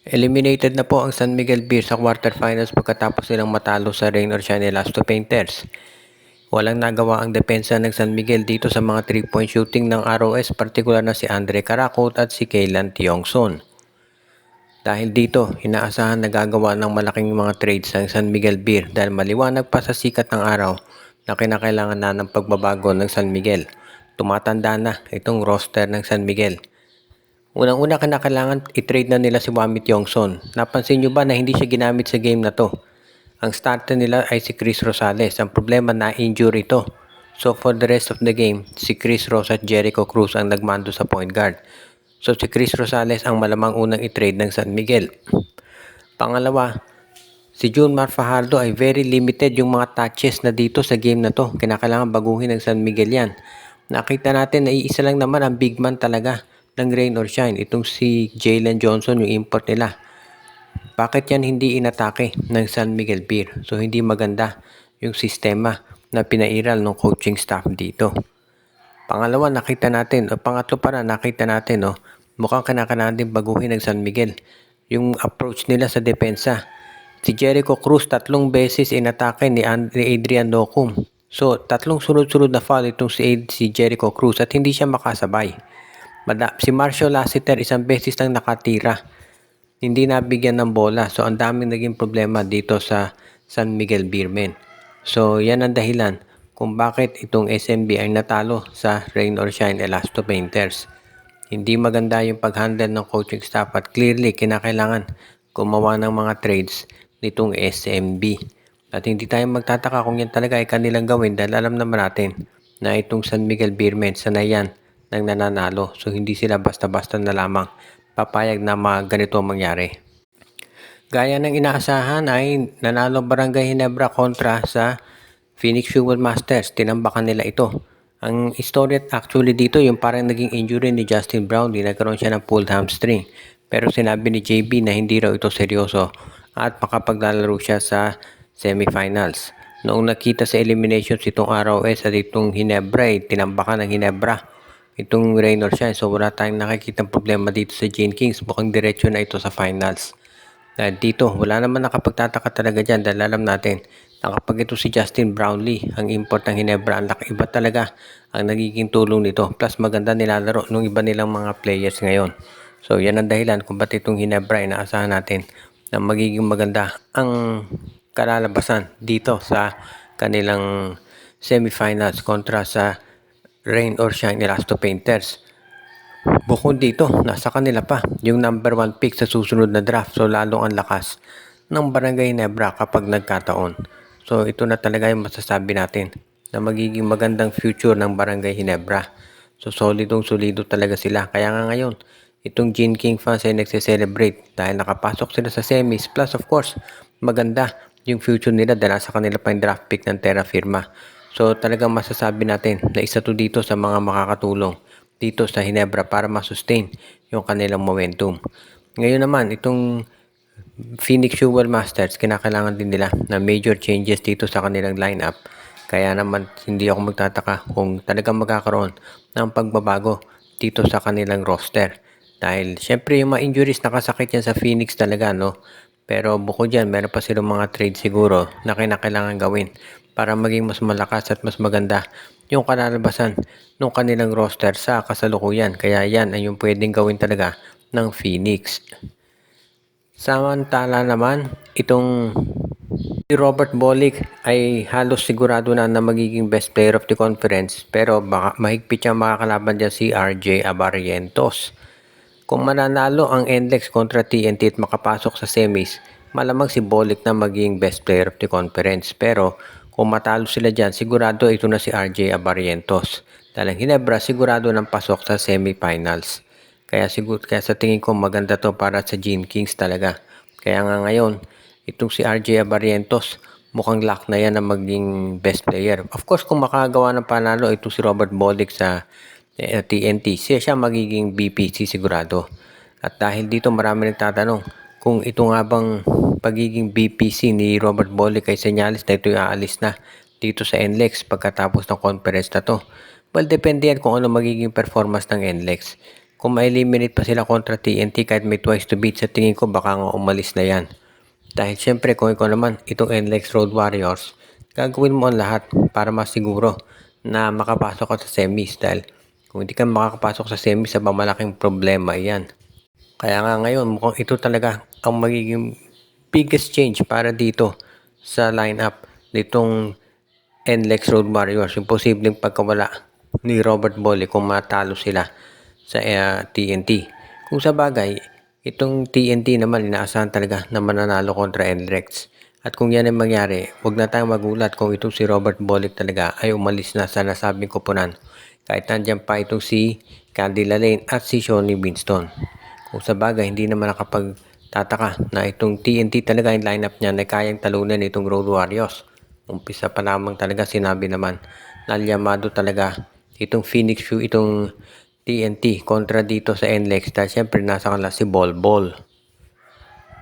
Eliminated na po ang San Miguel Beer sa quarterfinals pagkatapos nilang matalo sa Rain or Shine Elasto Painters. Walang nagawa ang depensa ng San Miguel dito sa mga 3-point shooting ng ROS, partikular na si Andre Caracot at si Kaylan Tiongson. Dahil dito, inaasahan na gagawa ng malaking mga trades ng San Miguel Beer dahil maliwanag pa sa sikat ng araw na kinakailangan na ng pagbabago ng San Miguel. Tumatanda na itong roster ng San Miguel. Unang-una kinakailangan i-trade na nila si Wami Tiongson. Napansin nyo ba na hindi siya ginamit sa game na to? Ang starter nila ay si Chris Rosales. Ang problema na injury ito. So for the rest of the game, si Chris Ros at Jericho Cruz ang nagmando sa point guard. So si Chris Rosales ang malamang unang i-trade ng San Miguel. Pangalawa, si Junmar Fajardo ay very limited yung mga touches na dito sa game na to. Kinakailangan baguhin ng San Miguel yan. Nakita natin na iisa lang naman ang big man talaga ng Rain or Shine. Itong si Jalen Johnson, yung import nila. Bakit yan hindi inatake ng San Miguel Beer? So hindi maganda yung sistema na pinairal ng coaching staff dito. Pangalawa, pangatlo para nakita natin, mukhang kinakailangan din baguhin ng San Miguel yung approach nila sa depensa. Si Jericho Cruz 3 beses inatake ni Adrian Locum. So 3 sunod-sunod na foul itong si Jericho Cruz at hindi siya makasabay. Si Marshall Lassiter 1 beses lang nakatira. Hindi nabigyan ng bola. So ang daming naging problema dito sa San Miguel Beermen. So yan ang dahilan kung bakit itong SMB ay natalo sa Rain or Shine Elasto Painters. Hindi maganda yung pag-handle ng coaching staff at clearly kinakailangan gumawa ng mga trades nitong SMB. At hindi tayo magtataka kung yan talaga ay kanilang gawin dahil alam naman natin na itong San Miguel Beermen sanayan ng nananalo. So hindi sila basta-basta na lamang papayag na ganito mangyari. Gaya ng inaasahan ay nanalo Barangay Ginebra kontra sa Phoenix Fuel Masters. Tinambakan nila ito. Ang story actually dito yung parang naging injury ni Justin Brownlee. Nagkaroon siya ng pulled hamstring. Pero sinabi ni JB na hindi raw ito seryoso at makapaglalaro siya sa semifinals. Noong nakita sa eliminations itong ROS at itong Ginebra, tinambakan ng Ginebra itong Rain or Shine. So wala tayong nakikitang problema dito sa Gene Kings. Mukhang diretsyo na ito sa finals. Dahil dito, wala naman nakapagtataka talaga dyan dahil alam natin na kapag ito si Justin Brownlee, ang import ng Ginebra, ang laki iba talaga ang nagiging tulong nito. Plus maganda nilalaro ng iba nilang mga players ngayon. So yan ang dahilan kung ba't itong Ginebra inaasahan natin na magiging maganda ang kalalabasan dito sa kanilang semifinals kontra sa Rain or Shine Elasto Painters. Bukod dito, nasa kanila pa yung number 1 pick sa susunod na draft. So lalong ang lakas ng Barangay Ginebra kapag nagkataon. So ito na talaga yung masasabi natin na magiging magandang future ng Barangay Ginebra. So solido talaga sila. Kaya nga ngayon, itong Gene King fans ay nagse-celebrate dahil nakapasok sila sa semis. Plus of course, maganda yung future nila dahil nasa kanila pa yung draft pick ng Terra Firma. So talagang masasabi natin na isa to dito sa mga makakatulong dito sa Ginebra para masustain yung kanilang momentum. Ngayon naman, itong Phoenix Fuel Masters, kinakailangan din nila na major changes dito sa kanilang lineup. Kaya naman hindi ako magtataka kung talagang magkakaroon ng pagbabago dito sa kanilang roster. Dahil syempre yung mga injuries nakasakit yan sa Phoenix talaga, no? Pero bukod dyan, meron pa silang mga trade siguro na kinakailangan gawin para maging mas malakas at mas maganda yung kalalabasan ng kanilang roster sa kasalukuyan. Kaya yan ay yung pwedeng gawin talaga ng Phoenix. Samantala naman, itong si Robert Bolick ay halos sigurado na magiging best player of the conference, pero baka mahigpit siyang makakalaban dyan si RJ Abarrientos. Kung mananalo ang NLEX kontra TNT at makapasok sa semis, malamang si Bolick na magiging best player of the conference. Pero kung matalo sila dyan, sigurado ito na si RJ Abarrientos. Dahil ang Ginebra sigurado ng pasok sa semifinals. Kaya sa tingin ko maganda to para sa Gene Kings talaga. Kaya nga ngayon, itong si RJ Abarrientos, mukhang lock na yan na maging best player. Of course, kung makagawa ng panalo, ito si Robert Bolick sa TNT, siya magiging BPC sigurado. At dahil dito marami nagtatanong kung ito nga bang pagiging BPC ni Robert Bolick ay senyalis na ito aalis na dito sa NLEX pagkatapos ng conference na to. Well, depende yan kung ano magiging performance ng NLEX. Kung ma-eliminate pa sila kontra TNT kahit may twice to beat, sa tingin ko baka nga umalis na yan. Dahil syempre kung ikaw naman, itong NLEX Road Warriors, gagawin mo ang lahat para masiguro na makapasok ka sa semis. Dahil kung hindi ka makakapasok sa semis, sa malaking problema yan. Kaya nga ngayon, mukhang ito talaga ang magiging biggest change para dito sa lineup nitong NLEX Road Warriors. Yung posibleng pagkawala ni Robert Boli kung matalo sila sa TNT. Kung sa bagay, itong TNT naman inaasahan talaga na mananalo kontra NLEX. At kung yan ay mangyari, huwag na tayong magulat kung itong si Robert Bolick talaga ay umalis na sa nasabing koponan. Kahit nandyan pa itong si Candy Lane at si Shawnee Winston. Kung sa bagay, hindi naman nakapagtataka na itong TNT talaga yung lineup niya na kayang talunan itong Road Warriors. Umpisa pa lamang talaga sinabi naman na Llamado talaga itong Phoenix View, itong TNT kontra dito sa NLEX dahil syempre nasa kanila si Bol Bol.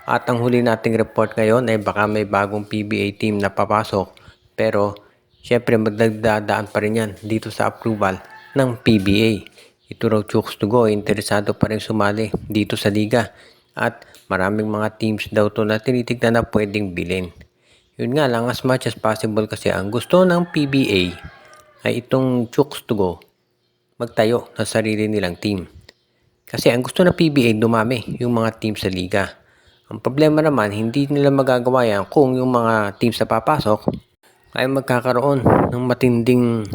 At ang huli nating report ngayon ay baka may bagong PBA team na papasok, pero syempre magdadaan pa rin yan dito sa approval ng PBA. Ito raw Chooks to Go, interesado pa rin sumali dito sa liga at maraming mga teams daw to na tinitignan na pwedeng bilhin. Yun nga lang, as much as possible kasi ang gusto ng PBA ay itong Chooks to Go magtayo ng sarili nilang team. Kasi ang gusto ng PBA, dumami yung mga team sa liga. Ang problema naman, hindi nila magagawa yan kung yung mga teams na papasok ay magkakaroon ng matinding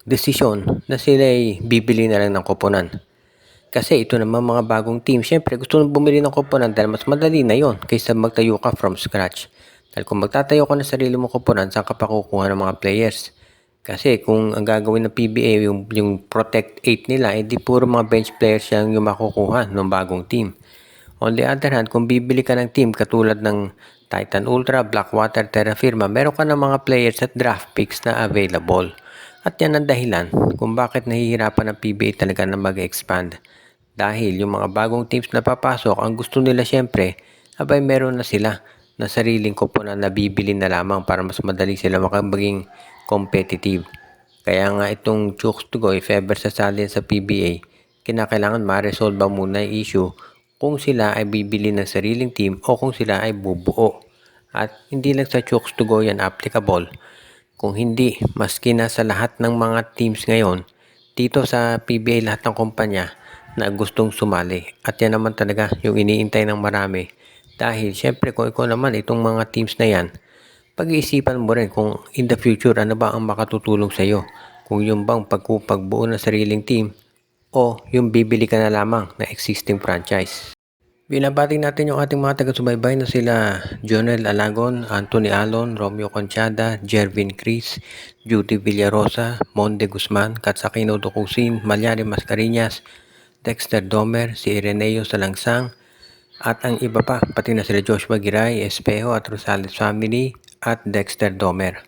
desisyon na sila ay bibili na lang ng koponan. Kasi ito naman mga bagong team, syempre gusto nang bumili ng koponan dahil mas madali na yon kaysa magtayo ka from scratch. Dahil kung magtatayo ka ng sarili mong koponan, saan ka pa kukuha ng mga players? Kasi kung ang gagawin ng PBA, yung Protect 8 nila, di puro mga bench players yung makukuha ng bagong team. On the other hand, kung bibili ka ng team katulad ng Titan Ultra, Blackwater, Terra Firma, meron ka ng mga players at draft picks na available. At yan ang dahilan kung bakit nahihirapan ng PBA talaga na mag-expand. Dahil yung mga bagong teams na papasok, ang gusto nila syempre, abay meron na sila na sariling koponan na bibili na lamang para mas madali sila makabaging competitive. Kaya nga itong Chooks to Go, if ever sasali sa PBA, kinakailangan ma-resolve ba muna yung issue kung sila ay bibili ng sariling team o kung sila ay bubuo. At hindi lang sa Chooks to Go yan applicable. Kung hindi, maski na sa lahat ng mga teams ngayon, dito sa PBA lahat ng kumpanya na gustong sumali. At yan naman talaga yung iniintay ng marami. Dahil syempre kung ikaw naman itong mga teams na yan, pag-iisipan mo rin kung in the future ano ba ang makatutulong sa iyo. Kung yung bang pagbuo ng sariling team o yung bibili ka na lamang na existing franchise. Binabati natin yung ating mga taga-subaybay na sila Jonel Alagon, Anthony Alon, Romeo Conchada, Jervin Cris, Judy Villarosa, Monde Guzman, Katsakino Dokusin, Malyari Mascareñas, Dexter Domer, si Ireneo Salangsang, at ang iba pa, pati na sila Joshua Giray, Espejo at Rosales Family at Dexter Domer.